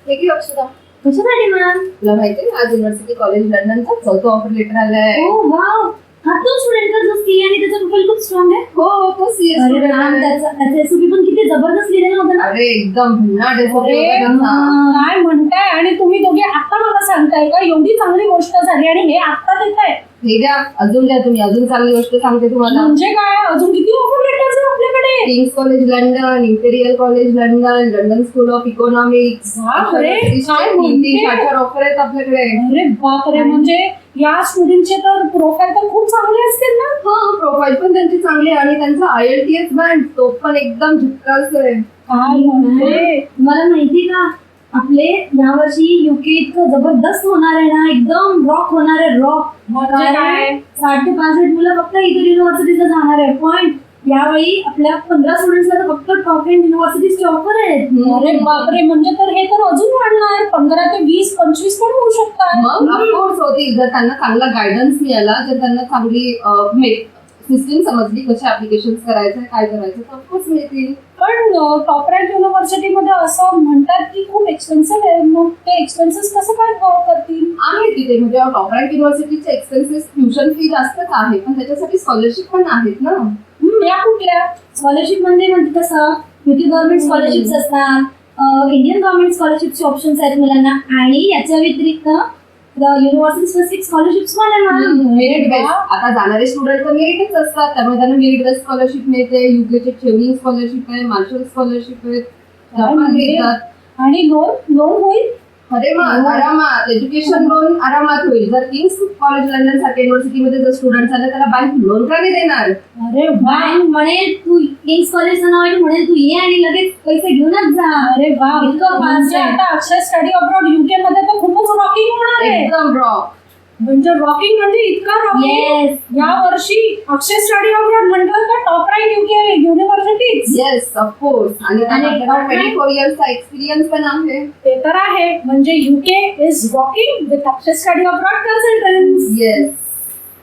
हे की अक्षता, कशासाठी मॅम? तुला माहिती आहे आज युनिव्हर्सिटी कॉलेज लंडनचा चौथा ऑफर लेटर आलाय. ओ वाव, हा तो स्टुडंट का जो सी आणि त्याचा प्रोफाइल खूप स्ट्रॉंग आहे. हो तो सीएस अरे मॅम, त्याचा एसओपी पण किती जबरदस्त लिहिलेला होता ना. अरे एकदम भन्नाट आहे तो अरे, पेपर. काय म्हणताय? आणि तुम्ही दोघे आता मला सांगताय का एवढी चांगली गोष्ट झाली आणि हे आता देताय? हे द्या, अजून द्या तुम्ही, अजून चांगली गोष्ट सांगते तुम्हाला. म्हणजे काय, अजून किती ऑफर लेटर्स आहे आपल्याकडे? Kings college London, imperial college London, London school of economics, बापरे, काय म्हणते? 3-4 ऑफर आहेत आपल्याकडे. अरे बापरे, म्हणजे या स्टुडंटचे तर प्रोफाईल तर खूप चांगले असतील ना? हा, प्रोफाईल पण त्यांची चांगली आहे आणि त्यांचा IELTS बँड तो पण एकदम झक्कास आहे. काय म्हणते? मला माहिती का, आपले यावर्षी युके इतकं जबरदस्त होणार आहे ना, एकदम रॉक होणार आहे, रॉक. म्हणजे काय? 60 ते 65 मुलं फक्त इतर युनिव्हर्सिटीला जाणार आहे. पण यावेळी आपल्या 15 स्टुडंट्सला फक्त टॉप 10 युनिव्हर्सिटीजचे ऑफर आहेत. अरे बापरे, म्हणजे तर हे तर अजून वाढणार. 15 ते 20-25 पण होऊ शकतात. मग ऑफकोर्स होती, जर त्यांना चांगला गायडन्स मिळाला, जर त्यांना चांगली सिस्टीम समजली कसे ऍप्लिकेशन करायचं काय करायचं तर ऑफकोर्स मिळतील. पण टॉप रँक युनिव्हर्सिटीमध्ये असं म्हणतात की खूप एक्सपेन्सिव्ह आहे. मग ते एक्सपेन्सेस कसं काय कव्हर करतील? आहे तिथे, म्हणजे टॉप रँक युनिव्हर्सिटीचे एक्सपेन्सेस, ट्युशन फी जास्तच आहे, पण त्याच्यासाठी स्कॉलरशिप पण आहेत ना. या कुठल्या? स्कॉलरशिप म्हणजे कसं, युके गव्हर्नमेंट स्कॉलरशिप्स असतात, इंडियन गव्हर्नमेंट स्कॉलरशिपचे ऑप्शन्स आहेत मुलांना, आणि याच्या व्यतिरिक्त युनिव्हर्सिटी स्पेसिफिक स्कॉलरशिप्स पण आहे मॅम. मेरिट बेस, आता जाणारे स्टुडंट तर मेरिटच असतात, त्यामुळे त्यांना मेरिट बेस स्कॉलरशिप मिळते. युकेचे ट्रेनिंग स्कॉलरशिप आहे, मार्शल स्कॉलरशिप आहे, त्या पण मिळतात. आणि लोन होईल? अरे मग आरामात एज्युकेशन लोन आरामात होईल. जर किंग्स कॉलेज लंडन सारख्या युनिव्हर्सिटीमध्ये जर स्टुडंट झाले त्याला बँक लोन का नाही देणार? अरे वा, बँक म्हणेल तू किंग्स कॉलेजचं नाव आहे, म्हणेल तू ये आणि लगेच पैसे घेऊनच जा. अरे वा, इतकं fast म्हणजे आहे. आता अक्षय स्टडी अब्रॉड युके मध्ये तर खूपच रॉकिंग होणार आहे. एकदम रॉक. म्हणजे रॉकिंग म्हणजे इतका रॉकिंग. येस, या वर्षी अक्षय स्टडी अब्रॉड म्हटलं तर top rank UK universities. Yes of course. आणि आणि आपल्याला top rank? 24 इयर्सचा एक्सपिरियन्स पण आहे. ते तर आहे. म्हणजे UK is rocking with Akshay study abroad consultants. Yes.